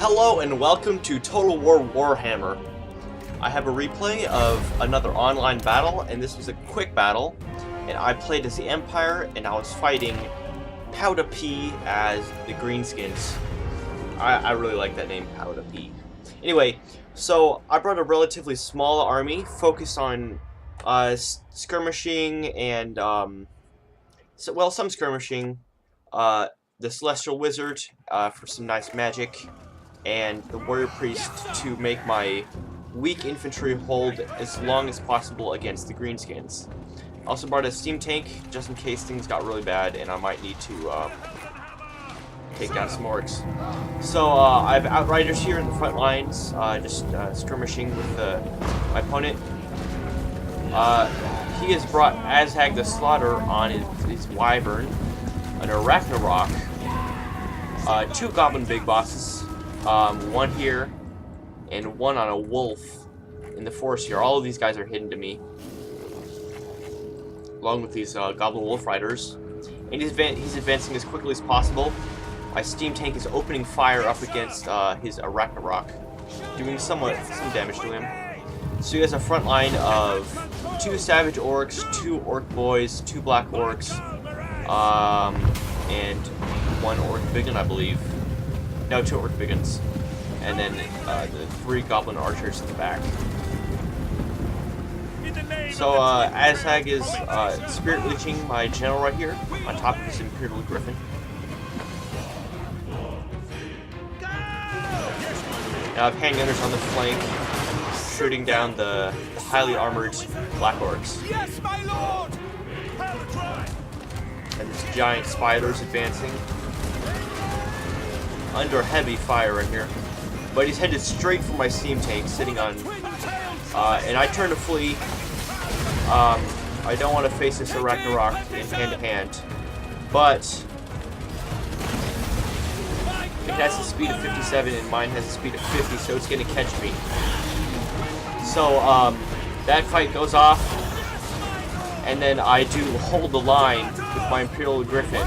Hello and welcome to Total War Warhammer. I have a replay of another online battle, and this was a quick battle, and I played as the Empire, and I was fighting Powder P as the Greenskins. I really like that name, Powder P. Anyway, so I brought a relatively small army, focused on skirmishing and, some skirmishing, the Celestial Wizard for some nice magic, and the Warrior Priest to make my weak infantry hold as long as possible against the Greenskins. I also brought a steam tank just in case things got really bad and I might need to take down some orcs. So I have Outriders here in the front lines, just skirmishing with my opponent. He has brought Azhag the Slaughter on his Wyvern, an Arachnarock, two Goblin Big Bosses, one here, and one on a wolf in the forest here. All of these guys are hidden to me, along with these Goblin Wolf Riders. And he's advancing as quickly as possible. My steam tank is opening fire up against his Arachnarock, doing some damage to him. So he has a front line of 2 Savage Orcs, 2 Orc Boys, 2 Black Orcs, and 1 Orc Biggin, I believe. No, 2 Orc Biggins. And then the 3 Goblin Archers in the back. So Azhag is Spirit Leeching my general right here, on top of his Imperial Griffin. Now I have handgunners on the flank, shooting down the highly armored Black Orcs. Yes, my lord! And there's giant spiders advancing under heavy fire right here. But he's headed straight for my steam tank, sitting on, and I turn to flee. I don't want to face this Arachnarock in hand-to-hand, but it has a speed of 57 and mine has a speed of 50, so it's going to catch me. So that fight goes off, and then I do hold the line with my Imperial Griffin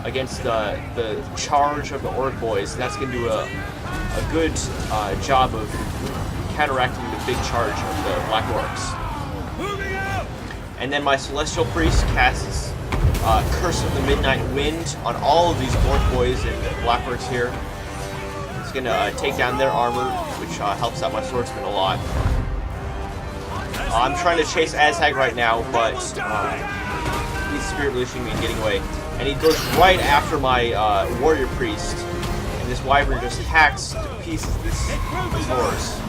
against the charge of the Orc Boys, and that's going to do a good job of counteracting the big charge of the Black Orcs. And then my Celestial Priest casts Curse of the Midnight Wind on all of these Orc Boys and Black Orcs here. It's going to take down their armor, which helps out my swordsman a lot. I'm trying to chase Azhag right now, but he's Spirit Leeching me and getting away. And he goes right after my Warrior Priest, and this Wyvern just hacks to pieces this horse.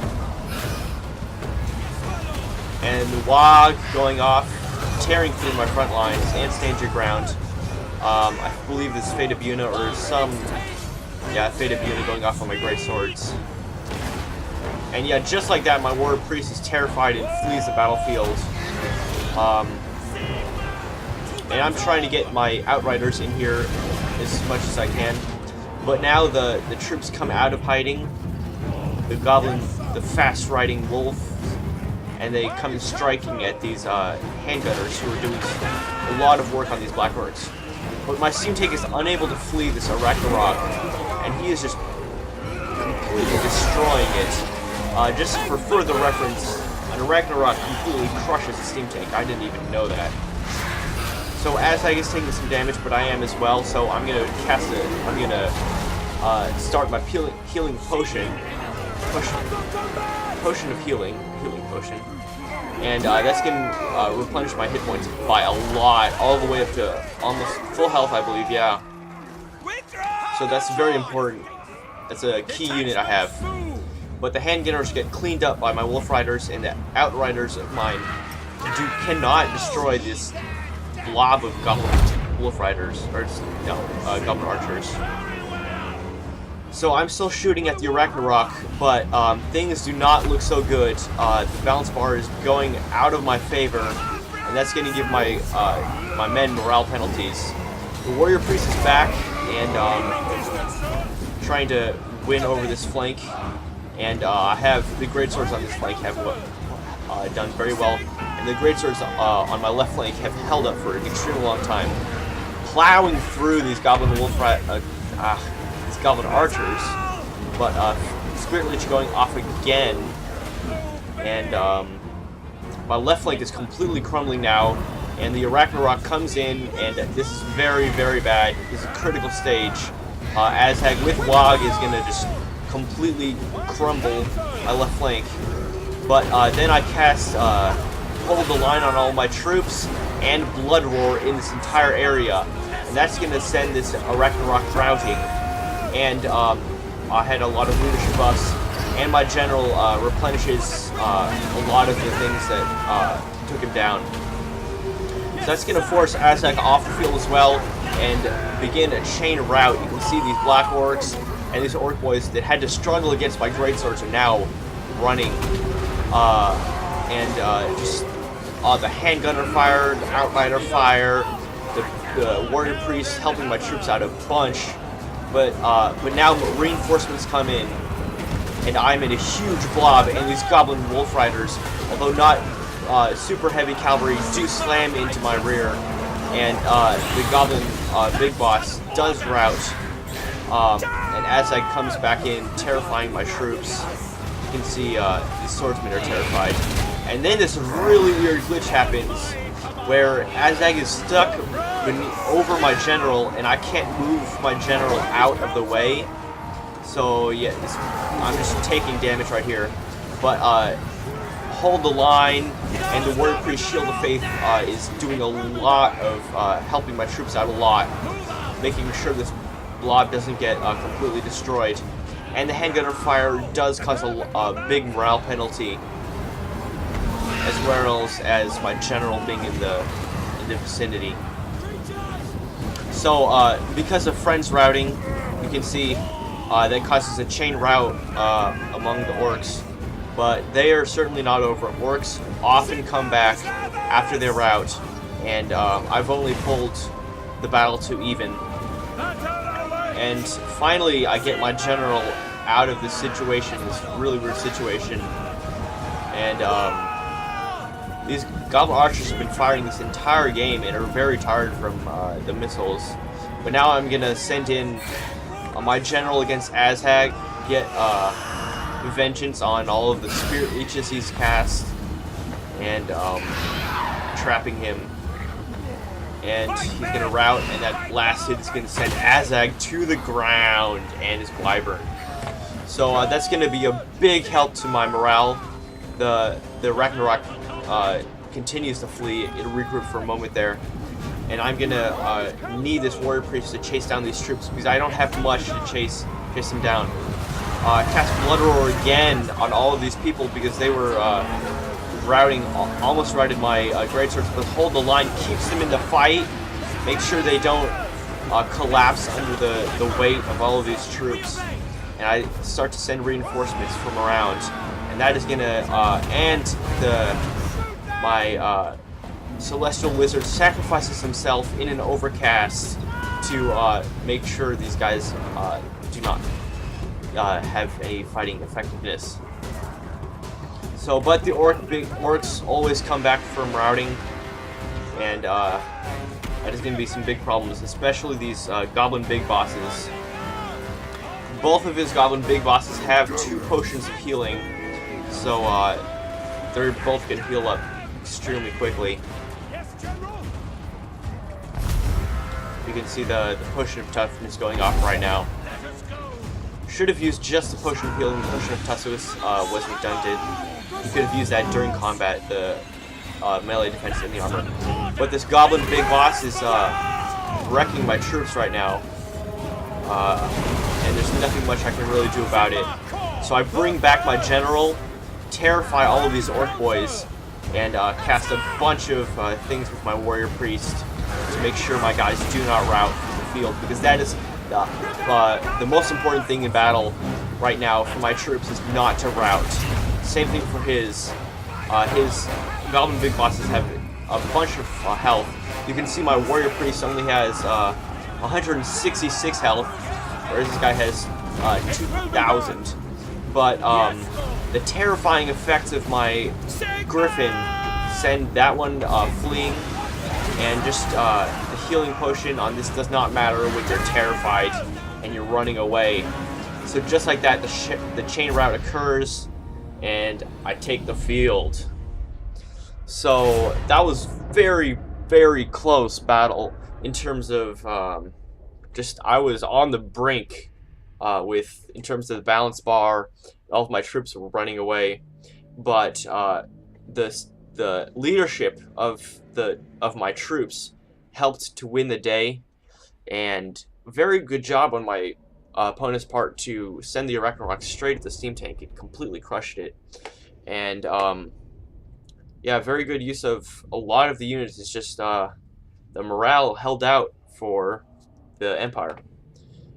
And the WAAAAAGH going off, tearing through my front lines and stand your ground. I believe this Fate of Buna or some, Fate of Buna going off on my great swords. And yeah, just like that, my Warrior Priest is terrified and flees the battlefield. And I'm trying to get my Outriders in here as much as I can. But now the troops come out of hiding. The fast-riding wolf, and they come striking at these handgunners who are doing a lot of work on these Black Orcs. But my steam tank is unable to flee this Arachnarock, and he is just completely destroying it. Just for further reference, an Arachnarock completely crushes a steam tank. I didn't even know that. So Azhag is taking some damage, but I am as well. So I'm gonna start my healing potion of healing potion, and that's gonna replenish my hit points by a lot, all the way up to almost full health, I believe. Yeah. So that's very important. That's a key unit I have. But the handgunners get cleaned up by my Wolf Riders, and the Outriders of mine cannot destroy this blob of Goblin Wolf Riders, or Goblin Archers. So I'm still shooting at the Arachnarock, but things do not look so good. The balance bar is going out of my favor, and that's going to give my my men morale penalties. The Warrior Priest is back and trying to win over this flank, and I have the greatswords on this flank have done very well. And the greatswords on my left flank have held up for an extremely long time, plowing through these Goblin Wolf goblin archers, but Spirit Leech going off again, and my left flank is completely crumbling now, and the Arachnorok comes in, and this is very, very bad. This is a critical stage. Azhag with WAAAAAGH is going to just completely crumble my left flank, but then I cast Hold the Line on all my troops and Blood Roar in this entire area, and that's going to send this Arachnorok drowsing. And I had a lot of leadership buffs, and my general replenishes a lot of the things that took him down. So that's going to force Azhag off the field as well and begin a chain rout. You can see these black orcs and these orc boys that had to struggle against my greatswords are now running. Just the handgunner fire, the outrider fire, the warrior priest helping my troops out a bunch. But now reinforcements come in, and I'm in a huge blob, and these goblin wolf riders, although not super heavy cavalry, do slam into my rear, and the goblin big boss does rout, and Azhag comes back in, terrifying my troops. You can see these swordsmen are terrified. And then this really weird glitch happens, where Azhag is stuck over my general, and I can't move my general out of the way. So yeah, I'm just taking damage right here. But Hold the Line and the Warrior Priest Shield of Faith is doing a lot of helping my troops out a lot, making sure this blob doesn't get completely destroyed. And the handgunner fire does cause a big morale penalty, as well as my general being in the vicinity. So because of friends routing, you can see that causes a chain rout among the orcs, but they are certainly not over. Orcs often come back after their rout, and I've only pulled the battle to even. And finally, I get my general out of this situation, this really weird situation, and these goblin archers have been firing this entire game and are very tired from the missiles. But now I'm gonna send in my general against Azhag, get vengeance on all of the Spirit Leeches he's cast, and trapping him. And he's gonna rout, and that last hit is gonna send Azhag to the ground and his wyvern. So that's gonna be a big help to my morale. The Arachnorok continues to flee. It'll regroup for a moment there, and I'm gonna need this warrior priest to chase down these troops because I don't have much to chase them down. Cast Blood Roar again on all of these people because they were routing, almost routed my greatswords, but Hold the Line keeps them in the fight. Make sure they don't collapse under the weight of all of these troops, and I start to send reinforcements from around, and that is gonna my Celestial Wizard sacrifices himself in an overcast to make sure these guys do not have any fighting effectiveness. So, but the big orcs always come back from routing, and that is going to be some big problems, especially these goblin big bosses. Both of his goblin big bosses have 2 potions of healing, so they're both going to heal up extremely quickly. You can see the potion of toughness going off right now. Should have used just the potion of healing. The potion of toughness was redundant. You could have used that during combat, the melee defense in the armor. But this goblin big boss is wrecking my troops right now, and there's nothing much I can really do about it. So I bring back my general, terrify all of these orc boys, and cast a bunch of things with my warrior priest to make sure my guys do not rout from the field, because that is the most important thing in battle right now for my troops, is not to rout. Same thing for his goblin big bosses have a bunch of health. You can see my warrior priest only has 166 health, whereas this guy has 2,000. But the terrifying effects of my griffin send that one fleeing, and just the healing potion on this does not matter when they're terrified. and you're running away. So just like that, the chain route occurs, and I take the field. So that was very, very close battle in terms of just I was on the brink in terms of the balance bar. All of my troops were running away, but the leadership of my troops helped to win the day, and very good job on my opponent's part to send the Arachnorok straight at the steam tank. It completely crushed it, and yeah, very good use of a lot of the units. It's just the morale held out for the Empire.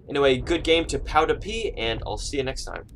Anyway, good game to Pow to P, and I'll see you next time.